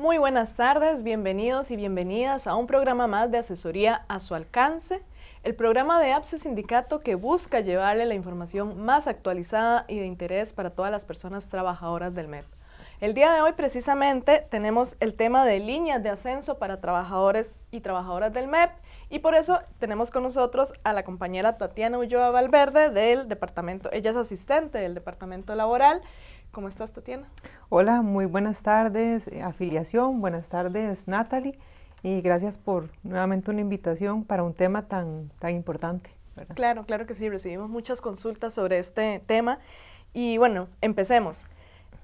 Muy buenas tardes, bienvenidos y bienvenidas a un programa más de asesoría a su alcance, el programa de APSE Sindicato que busca llevarle la información más actualizada y de interés para todas las personas trabajadoras del MEP. El día de hoy precisamente tenemos el tema de líneas de ascenso para trabajadores y trabajadoras del MEP y por eso tenemos con nosotros a la compañera Tatiana Ulloa Valverde del departamento, ella es asistente del departamento laboral. ¿Cómo estás, Tatiana? Hola, muy buenas tardes, afiliación, buenas tardes, Natalie, y gracias por nuevamente una invitación para un tema tan importante, ¿verdad? Claro que sí, recibimos muchas consultas sobre este tema y bueno, empecemos.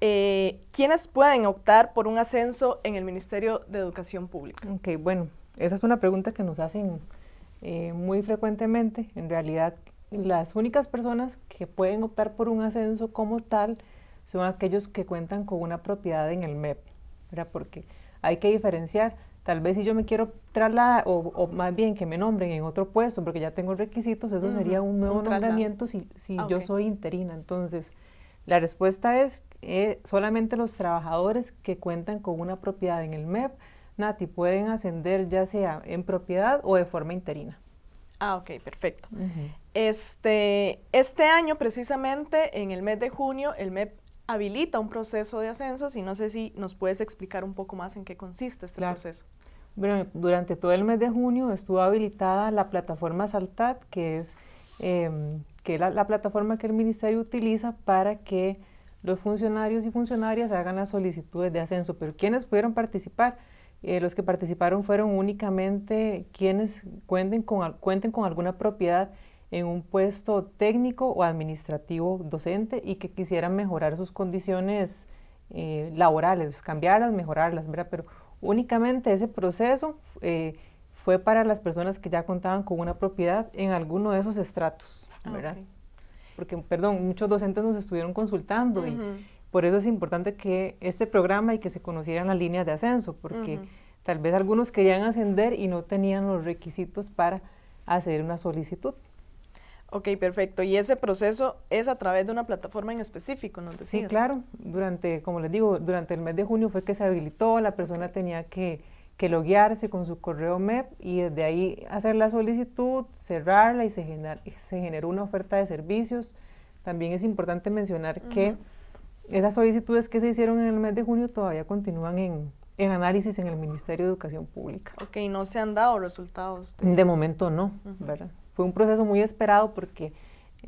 ¿Quiénes pueden optar por un ascenso en el Ministerio de Educación Pública? Ok, bueno, esa es una pregunta que nos hacen muy frecuentemente. En realidad, las únicas personas que pueden optar por un ascenso como tal son aquellos que cuentan con una propiedad en el MEP, ¿verdad? Porque hay que diferenciar, tal vez si yo me quiero trasladar, o más bien que me nombren en otro puesto, porque ya tengo requisitos, eso sería un nuevo nombramiento si yo soy interina. Entonces, la respuesta es solamente los trabajadores que cuentan con una propiedad en el MEP, Nati, pueden ascender ya sea en propiedad o de forma interina. Ok, perfecto. Este año precisamente, en el mes de junio, el MEP habilita un proceso de ascensos y no sé si nos puedes explicar un poco más en qué consiste este proceso. Bueno, durante todo el mes de junio estuvo habilitada la plataforma Saltat, que es la plataforma que el Ministerio utiliza para que los funcionarios y funcionarias hagan las solicitudes de ascenso. Pero ¿quiénes pudieron participar? Los que participaron fueron únicamente quienes cuenten con alguna propiedad en un puesto técnico o administrativo docente y que quisieran mejorar sus condiciones laborales, cambiarlas, mejorarlas, ¿verdad? Pero únicamente ese proceso fue para las personas que ya contaban con una propiedad en alguno de esos estratos, ¿verdad? Okay. Porque, perdón, muchos docentes nos estuvieron consultando y por eso es importante que este programa y que se conocieran las líneas de ascenso, porque tal vez algunos querían ascender y no tenían los requisitos para hacer una solicitud. Ok, perfecto. ¿Y ese proceso es a través de una plataforma en específico, nos decías? Sí, claro. Como les digo, durante el mes de junio fue que se habilitó, la persona tenía que loguearse con su correo MEP y desde ahí hacer la solicitud, cerrarla y se generó una oferta de servicios. También es importante mencionar que esas solicitudes que se hicieron en el mes de junio todavía continúan en análisis en el Ministerio de Educación Pública. Ok, ¿no se han dado resultados? De momento no, ¿verdad? Fue un proceso muy esperado porque,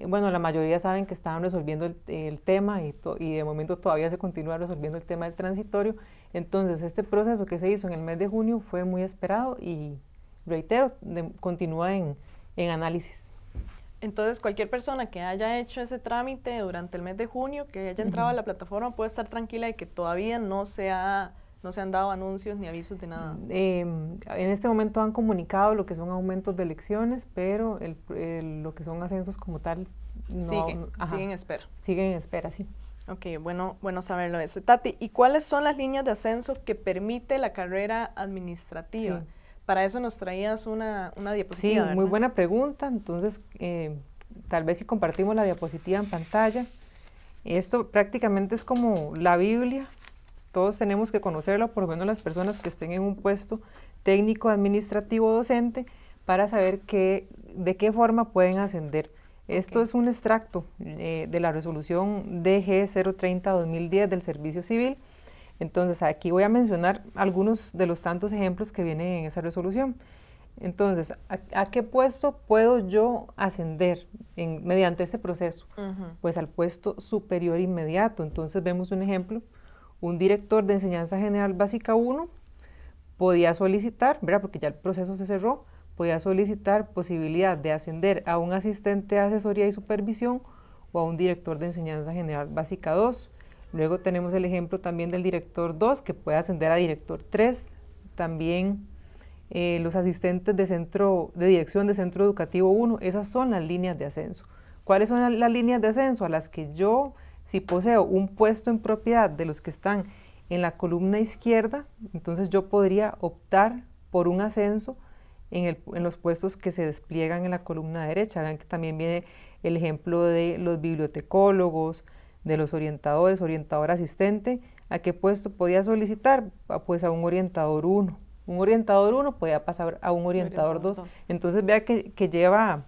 bueno, la mayoría saben que estaban resolviendo el tema y de momento todavía se continúa resolviendo el tema del transitorio. Entonces, este proceso que se hizo en el mes de junio fue muy esperado y, reitero, continúa en análisis. Entonces, cualquier persona que haya hecho ese trámite durante el mes de junio, que haya entrado a la plataforma, puede estar tranquila de que todavía no se han dado anuncios ni avisos de nada. En este momento han comunicado lo que son aumentos de elecciones, pero lo que son ascensos como tal no. Siguen en espera. Siguen en espera, sí. Ok, bueno saberlo eso. Tati, ¿y cuáles son las líneas de ascenso que permite la carrera administrativa? Sí. Para eso nos traías una diapositiva, Sí, ¿verdad? Muy buena pregunta. Entonces, tal vez si compartimos la diapositiva en pantalla, esto prácticamente es como la Biblia. Todos tenemos que conocerlo, por lo menos las personas que estén en un puesto técnico, administrativo, docente, para saber de qué forma pueden ascender. Esto es un extracto de la resolución DG 030-2010 del Servicio Civil. Entonces, aquí voy a mencionar algunos de los tantos ejemplos que vienen en esa resolución. Entonces, ¿a qué puesto puedo yo ascender mediante ese proceso? Pues al puesto superior inmediato. Entonces, vemos un ejemplo. Un director de Enseñanza General Básica 1 podía solicitar, ¿verdad? Porque ya el proceso se cerró, podía solicitar posibilidad de ascender a un asistente de asesoría y supervisión o a un director de Enseñanza General Básica 2. Luego tenemos el ejemplo también del director 2 que puede ascender a director 3. También los asistentes de dirección de Centro Educativo 1, esas son las líneas de ascenso. ¿Cuáles son las líneas de ascenso? A las que yo, si poseo un puesto en propiedad de los que están en la columna izquierda, entonces yo podría optar por un ascenso en los puestos que se despliegan en la columna derecha. Vean que también viene el ejemplo de los bibliotecólogos, de los orientadores, orientador asistente. ¿A qué puesto podía solicitar? Pues a un orientador 1. Un orientador 1 podía pasar a un orientador 2. Entonces vea que lleva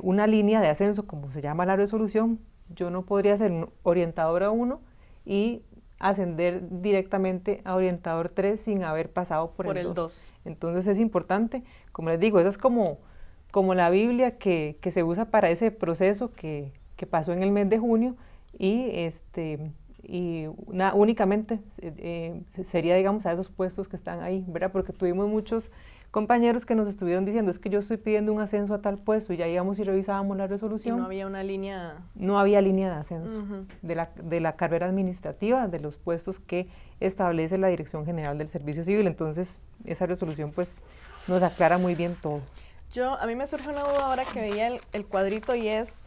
una línea de ascenso, como se llama la resolución. Yo no podría ser un orientador 1 y ascender directamente a orientador 3 sin haber pasado por el 2. Entonces es importante, como les digo, esa es como la Biblia que se usa para ese proceso que pasó en el mes de junio y únicamente sería, digamos, a esos puestos que están ahí, ¿verdad? Porque tuvimos muchos compañeros que nos estuvieron diciendo, es que yo estoy pidiendo un ascenso a tal puesto, y ya íbamos y revisábamos la resolución. Y no había una línea. No había línea de ascenso de la carrera administrativa, de los puestos que establece la Dirección General del Servicio Civil. Entonces, esa resolución pues nos aclara muy bien todo. A mí me surge una duda ahora que veía el cuadrito, y es,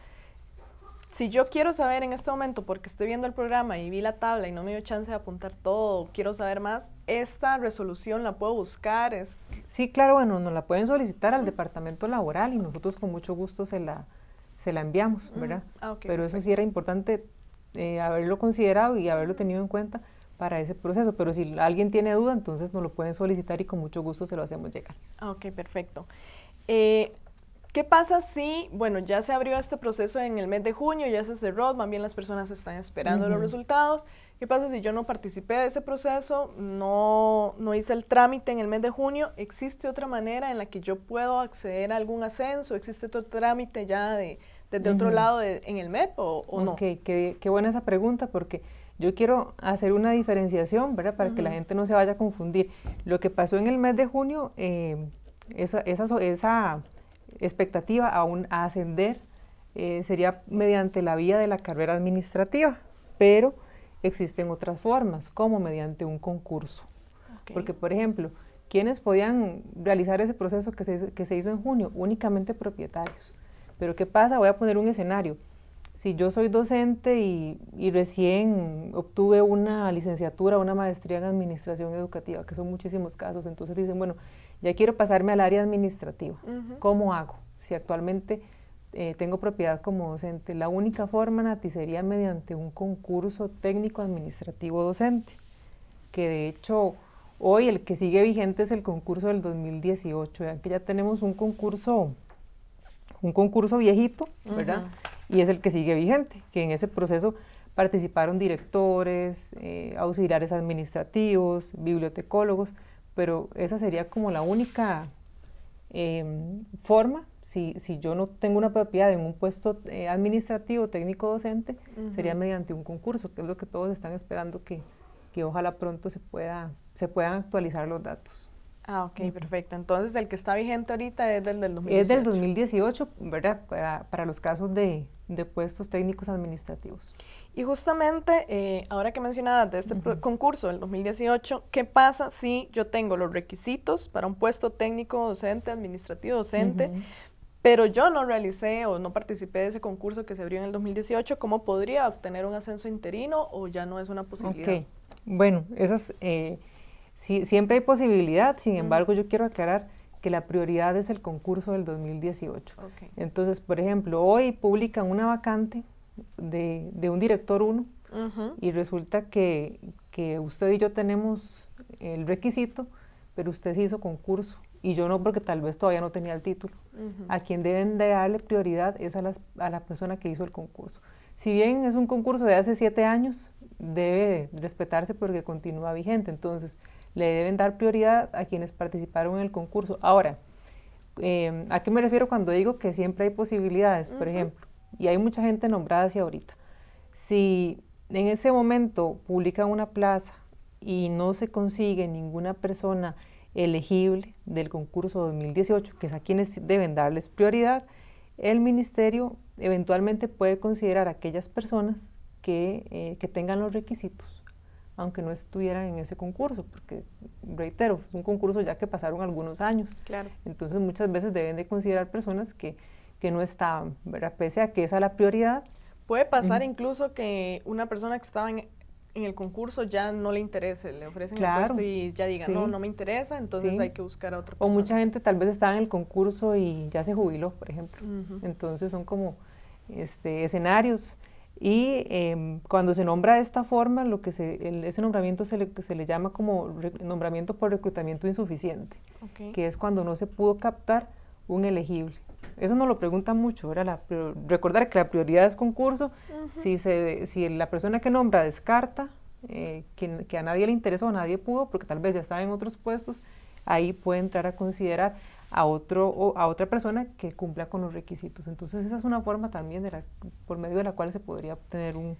si yo quiero saber en este momento, porque estoy viendo el programa y vi la tabla y no me dio chance de apuntar todo, quiero saber más, ¿esta resolución la puedo buscar? Sí, claro, bueno, nos la pueden solicitar al departamento laboral y nosotros con mucho gusto se la enviamos, ¿verdad? Okay, pero eso sí era importante haberlo considerado y haberlo tenido en cuenta para ese proceso, pero si alguien tiene duda, entonces nos lo pueden solicitar y con mucho gusto se lo hacemos llegar. Ok, perfecto. ¿Qué pasa si, bueno, ya se abrió este proceso en el mes de junio, ya se cerró, más bien las personas están esperando los resultados? ¿Qué pasa si yo no participé de ese proceso, no hice el trámite en el mes de junio? ¿Existe otra manera en la que yo puedo acceder a algún ascenso? ¿Existe otro trámite ya desde otro lado en el MEP o no? Ok, qué buena esa pregunta, porque yo quiero hacer una diferenciación, ¿verdad? Para que la gente no se vaya a confundir. Lo que pasó en el mes de junio, esa expectativa a ascender sería mediante la vía de la carrera administrativa, pero existen otras formas, como mediante un concurso. Porque, por ejemplo, ¿quiénes podían realizar ese proceso que se hizo en junio? Únicamente propietarios. Pero ¿qué pasa? Voy a poner un escenario. Si yo soy docente y recién obtuve una licenciatura, una maestría en administración educativa, que son muchísimos casos, entonces dicen, bueno, ya quiero pasarme al área administrativa. ¿Cómo hago? Si actualmente tengo propiedad como docente, la única forma, Nati, sería mediante un concurso técnico administrativo docente, que de hecho hoy el que sigue vigente es el concurso del 2018, vean que ya tenemos un concurso viejito, ¿verdad? Y es el que sigue vigente, que en ese proceso participaron directores, auxiliares administrativos, bibliotecólogos, pero esa sería como la única forma, si yo no tengo una propiedad en un puesto administrativo, técnico docente, sería mediante un concurso, que es lo que todos están esperando que ojalá pronto se puedan actualizar los datos. Ah, ok, perfecto. Entonces el que está vigente ahorita es del 2018. Es del 2018, ¿verdad? Para los casos de puestos técnicos administrativos. Y justamente, ahora que mencionabas de este concurso del 2018, ¿qué pasa si yo tengo los requisitos para un puesto técnico docente, administrativo docente, pero yo no realicé o no participé de ese concurso que se abrió en el 2018? ¿Cómo podría obtener un ascenso interino o ya no es una posibilidad? Ok, bueno, esas, siempre hay posibilidad, sin embargo yo quiero aclarar que la prioridad es el concurso del 2018. Entonces, por ejemplo, hoy publican una vacante de un director 1 y resulta que usted y yo tenemos el requisito, pero usted sí hizo concurso y yo no, porque tal vez todavía no tenía el título. A quien deben de darle prioridad es a la persona que hizo el concurso. Si bien es un concurso de hace 7 años, debe respetarse porque continúa vigente, entonces le deben dar prioridad a quienes participaron en el concurso. Ahora, ¿a qué me refiero cuando digo que siempre hay posibilidades? Por ejemplo, y hay mucha gente nombrada hacia ahorita. Si en ese momento publican una plaza y no se consigue ninguna persona elegible del concurso 2018, que es a quienes deben darles prioridad, el ministerio eventualmente puede considerar a aquellas personas que tengan los requisitos, aunque no estuvieran en ese concurso, porque, reitero, es un concurso ya que pasaron algunos años. Claro. Entonces muchas veces deben de considerar personas que no estaban, ¿verdad? Pese a que esa es la prioridad. Puede pasar incluso que una persona que estaba en el concurso ya no le interese, le ofrecen el puesto y ya diga, no me interesa, entonces hay que buscar a otra persona. O mucha gente tal vez estaba en el concurso y ya se jubiló, por ejemplo. Entonces son como escenarios. Y cuando se nombra de esta forma, ese nombramiento se le llama como nombramiento por reclutamiento insuficiente, que es cuando no se pudo captar un elegible. Eso nos lo preguntan mucho, ¿verdad? Recordar que la prioridad es concurso. Si la persona que nombra descarta que a nadie le interesó, a nadie pudo, porque tal vez ya estaba en otros puestos, ahí puede entrar a considerar a otra persona que cumpla con los requisitos. Entonces esa es una forma también por medio de la cual se podría obtener un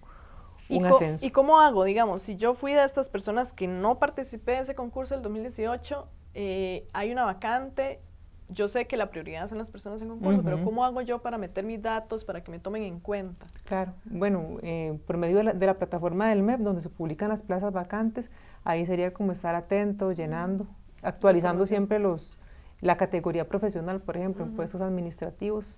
ascenso. ¿Y cómo hago? Digamos, si yo fui de estas personas que no participé de ese concurso del 2018, hay una vacante, yo sé que la prioridad son las personas en concurso, pero ¿cómo hago yo para meter mis datos, para que me tomen en cuenta? Claro, bueno, por medio de la plataforma del MEP, donde se publican las plazas vacantes, ahí sería como estar atento, llenando, actualizando siempre la categoría profesional, por ejemplo, en puestos administrativos,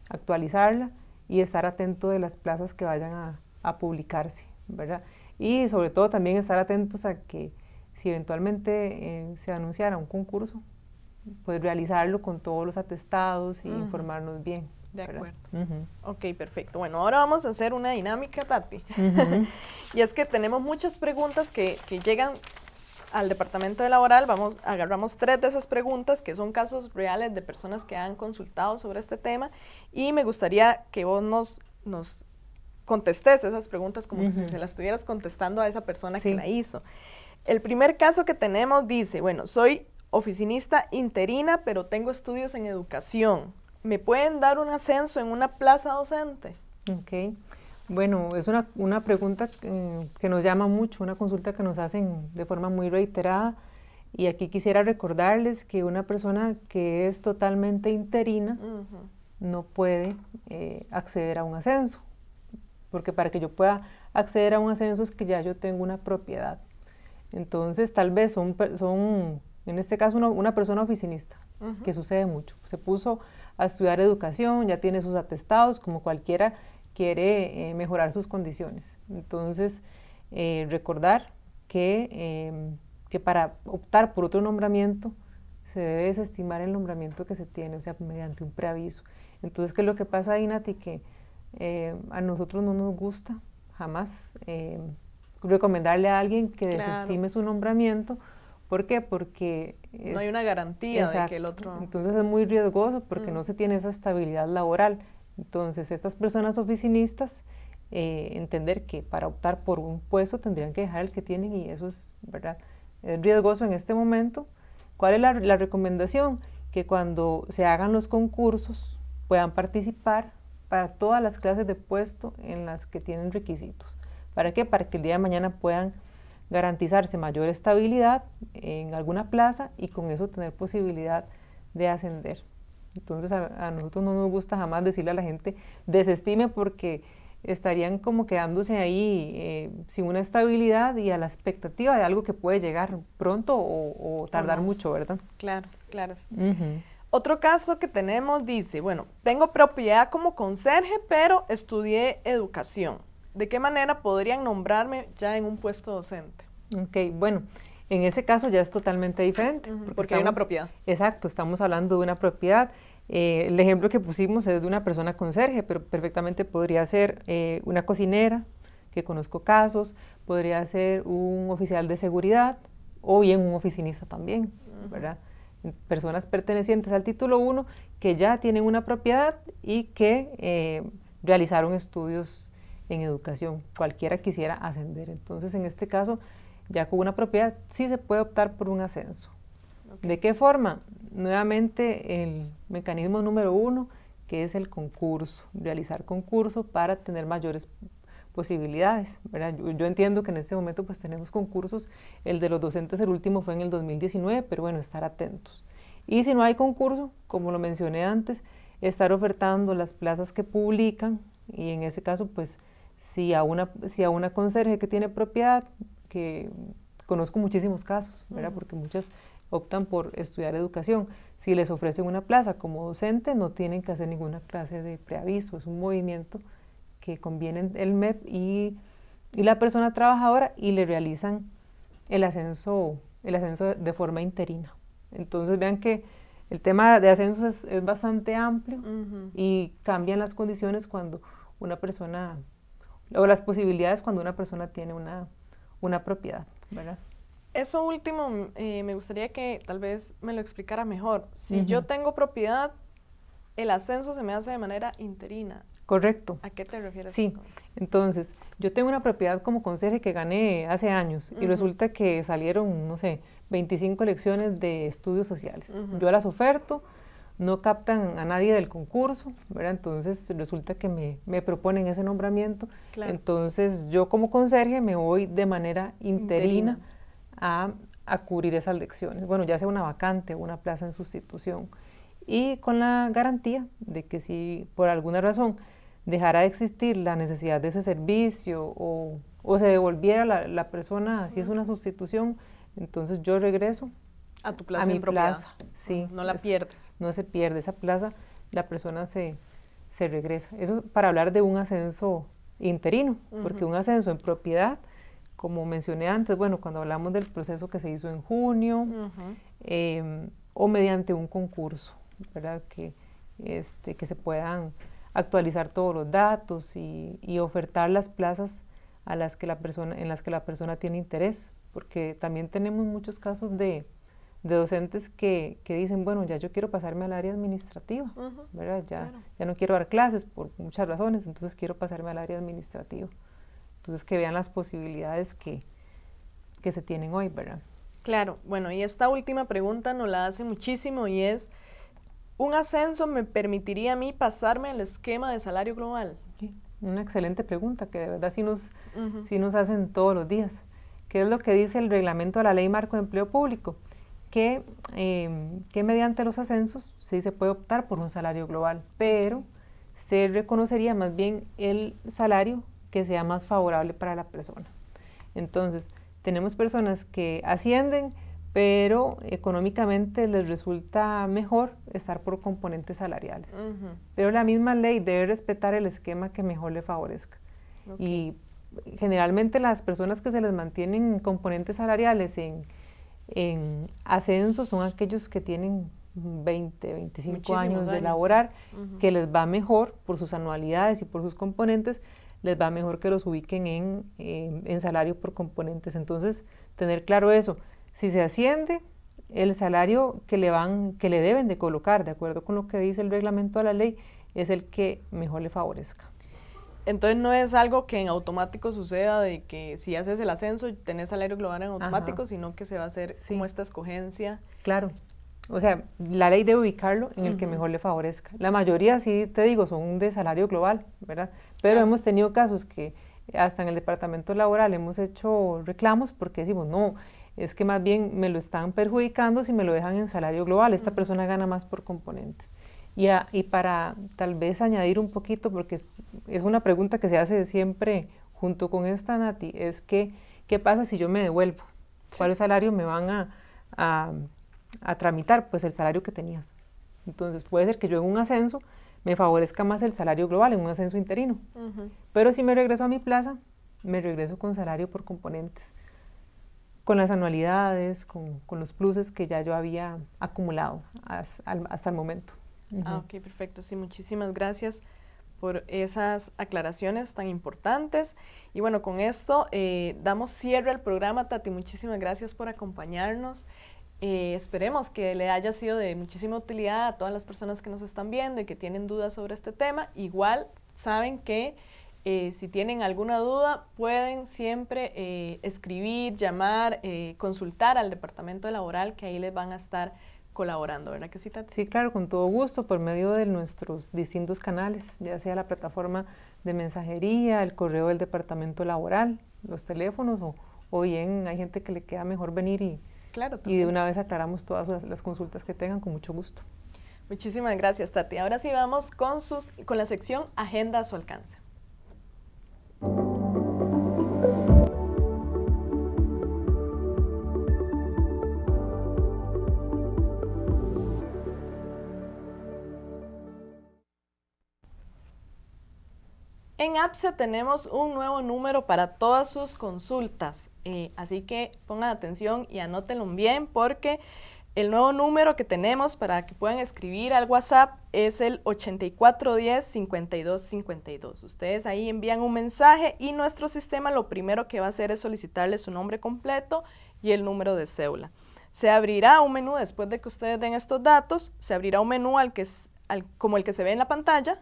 actualizarla y estar atento de las plazas que vayan a publicarse, ¿verdad? Y sobre todo también estar atentos a que si eventualmente se anunciara un concurso, pues realizarlo con todos los atestados y informarnos bien. De acuerdo. ¿Verdad? Ok, perfecto. Bueno, ahora vamos a hacer una dinámica, Tati. Y es que tenemos muchas preguntas que llegan al departamento de laboral. Agarramos 3 de esas preguntas que son casos reales de personas que han consultado sobre este tema, y me gustaría que vos nos contestes esas preguntas como si se las estuvieras contestando a esa persona que la hizo. El primer caso que tenemos dice, bueno, soy oficinista interina, pero tengo estudios en educación. ¿Me pueden dar un ascenso en una plaza docente? Ok. Bueno, es una pregunta que nos llama mucho, una consulta que nos hacen de forma muy reiterada, y aquí quisiera recordarles que una persona que es totalmente interina no puede acceder a un ascenso, porque para que yo pueda acceder a un ascenso es que ya yo tengo una propiedad. Entonces tal vez son en este caso una persona oficinista, que sucede mucho, se puso a estudiar educación, ya tiene sus atestados, como cualquiera quiere mejorar sus condiciones. Entonces, recordar que para optar por otro nombramiento se debe desestimar el nombramiento que se tiene, o sea, mediante un preaviso. Entonces, ¿qué es lo que pasa ahí, Nati? Que a nosotros no nos gusta jamás recomendarle a alguien que desestime su nombramiento. ¿Por qué? Porque no hay una garantía de que el otro... Entonces es muy riesgoso porque no se tiene esa estabilidad laboral. Entonces estas personas oficinistas entender que para optar por un puesto tendrían que dejar el que tienen, y eso es, ¿verdad? Es riesgoso en este momento. ¿Cuál es la recomendación? Que cuando se hagan los concursos puedan participar para todas las clases de puesto en las que tienen requisitos. ¿Para qué? Para que el día de mañana puedan garantizarse mayor estabilidad en alguna plaza y con eso tener posibilidad de ascender. Entonces a nosotros no nos gusta jamás decirle a la gente desestime, porque estarían como quedándose ahí sin una estabilidad y a la expectativa de algo que puede llegar pronto o tardar mucho, ¿verdad? Claro, claro. Otro caso que tenemos dice, bueno, tengo propiedad como conserje, pero estudié educación. ¿De qué manera podrían nombrarme ya en un puesto docente? Ok, bueno, en ese caso ya es totalmente diferente. Porque hay una propiedad. Exacto, estamos hablando de una propiedad. El ejemplo que pusimos es de una persona conserje, pero perfectamente podría ser una cocinera, que conozco casos, podría ser un oficial de seguridad o bien un oficinista también, ¿verdad? Personas pertenecientes al título 1 que ya tienen una propiedad y que realizaron estudios en educación, cualquiera quisiera ascender. Entonces, en este caso, ya con una propiedad sí se puede optar por un ascenso. ¿De qué forma? Nuevamente el mecanismo número 1, que es el concurso, realizar concurso para tener mayores posibilidades, ¿verdad? Yo entiendo que en este momento pues tenemos concursos, el de los docentes el último fue en el 2019, pero bueno, estar atentos. Y si no hay concurso, como lo mencioné antes, estar ofertando las plazas que publican, y en ese caso pues si a una conserje que tiene propiedad, que conozco muchísimos casos, ¿verdad? Porque muchas optan por estudiar educación, si les ofrecen una plaza como docente no tienen que hacer ninguna clase de preaviso, es un movimiento que conviene el MEP y la persona trabajadora y le realizan el ascenso de forma interina. Entonces vean que el tema de ascensos es bastante amplio y cambian las condiciones cuando una persona o las posibilidades cuando una persona tiene una propiedad, ¿verdad? Eso último, me gustaría que tal vez me lo explicara mejor. Si yo tengo propiedad, el ascenso se me hace de manera interina. Correcto. ¿A qué te refieres? Sí, entonces, yo tengo una propiedad como conserje que gané hace años y resulta que salieron, no sé, 25 elecciones de estudios sociales. Yo las oferto, no captan a nadie del concurso, ¿verdad? Entonces resulta que me proponen ese nombramiento. Claro. Entonces yo como conserje me voy de manera interina. A cubrir esas lecciones. Bueno, ya sea una vacante o una plaza en sustitución. Y con la garantía de que si por alguna razón dejara de existir la necesidad de ese servicio o se devolviera la persona, si es una sustitución, entonces yo regreso a tu plaza, a mi plaza. Sí, no la pierdes. No se pierde esa plaza, la persona se regresa. Eso para hablar de un ascenso interino, porque un ascenso en propiedad, como mencioné antes, bueno, cuando hablamos del proceso que se hizo en junio, o mediante un concurso, ¿verdad? Que se puedan actualizar todos los datos y ofertar las plazas en las que la persona tiene interés, porque también tenemos muchos casos de docentes que dicen, bueno, ya yo quiero pasarme al área administrativa, ¿verdad? Ya no quiero dar clases por muchas razones, entonces quiero pasarme al área administrativa. Entonces, que vean las posibilidades que se tienen hoy, ¿verdad? Claro, bueno, y esta última pregunta nos la hace muchísimo y es, ¿un ascenso me permitiría a mí pasarme al esquema de salario global? Sí, una excelente pregunta que de verdad sí nos hacen todos los días. ¿Qué es lo que dice el reglamento de la Ley Marco de Empleo Público? Que mediante los ascensos sí se puede optar por un salario global, pero se reconocería más bien el salario que sea más favorable para la persona. Entonces, tenemos personas que ascienden, pero económicamente les resulta mejor estar por componentes salariales. Pero la misma ley debe respetar el esquema que mejor le favorezca. Y generalmente las personas que se les mantienen componentes salariales en ascenso son aquellos que tienen 20, 25 años de laborar, que les va mejor por sus anualidades y por sus componentes, les va mejor que los ubiquen en salario por componentes. Entonces, tener claro eso. Si se asciende, el salario que le deben de colocar, de acuerdo con lo que dice el reglamento de la ley, es el que mejor le favorezca. Entonces, no es algo que en automático suceda de que si haces el ascenso y tenés salario global en automático, sino que se va a hacer como esta escogencia. Claro. O sea, la ley debe ubicarlo en el que mejor le favorezca. La mayoría, sí te digo, son de salario global, ¿verdad? Pero hemos tenido casos que hasta en el departamento laboral hemos hecho reclamos porque decimos, no, es que más bien me lo están perjudicando si me lo dejan en salario global. Esta persona gana más por componentes. Y para tal vez añadir un poquito, porque es una pregunta que se hace siempre junto con esta, Nati, es que, ¿qué pasa si yo me devuelvo? ¿Cuál salario me van a tramitar? Pues el salario que tenías. Entonces puede ser que yo en un ascenso me favorezca más el salario global, en un ascenso interino. Pero si me regreso a mi plaza, me regreso con salario por componentes, con las anualidades, con los pluses que ya yo había acumulado hasta el momento. Ok, perfecto. Sí, muchísimas gracias por esas aclaraciones tan importantes. Y bueno, con esto damos cierre al programa. Tati, muchísimas gracias por acompañarnos. Esperemos que le haya sido de muchísima utilidad a todas las personas que nos están viendo y que tienen dudas sobre este tema. Igual saben que si tienen alguna duda pueden siempre escribir, llamar, consultar al departamento laboral, que ahí les van a estar colaborando, ¿verdad que sí, Tati? Sí, claro, con todo gusto, por medio de nuestros distintos canales, ya sea la plataforma de mensajería, el correo del departamento laboral, los teléfonos, o bien hay gente que le queda mejor venir y de una vez aclaramos todas las consultas que tengan con mucho gusto. Muchísimas gracias, Tati. Ahora sí vamos con la sección Agenda a su alcance. En APSE tenemos un nuevo número para todas sus consultas, así que pongan atención y anótenlo bien porque El nuevo número que tenemos para que puedan escribir al WhatsApp es el 8410-5252. Ustedes ahí envían un mensaje y nuestro sistema lo primero que va a hacer es solicitarles su nombre completo y el número de cédula. Se abrirá un menú después de que ustedes den estos datos, se abrirá un menú como el que se ve en la pantalla,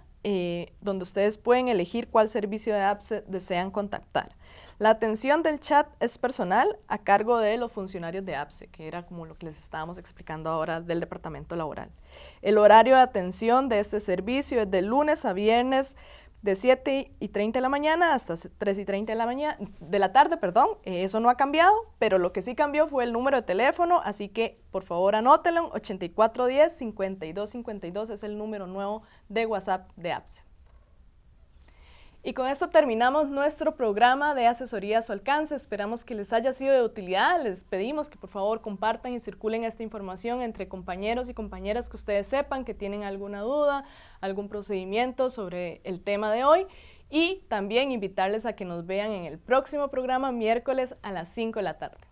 donde ustedes pueden elegir cuál servicio de APSE desean contactar. La atención del chat es personal a cargo de los funcionarios de APSE, que era como lo que les estábamos explicando ahora del departamento laboral. El horario de atención de este servicio es de lunes a viernes de 7:30 de la mañana hasta 3:30 de la tarde, eso no ha cambiado, pero lo que sí cambió fue el número de teléfono, así que por favor anótenlo, 8410-5252 es el número nuevo de WhatsApp de APSE. Y con esto terminamos nuestro programa de asesoría a su alcance. Esperamos que les haya sido de utilidad. Les pedimos que por favor compartan y circulen esta información entre compañeros y compañeras que ustedes sepan que tienen alguna duda, algún procedimiento sobre el tema de hoy. Y también invitarles a que nos vean en el próximo programa miércoles a las 5 de la tarde.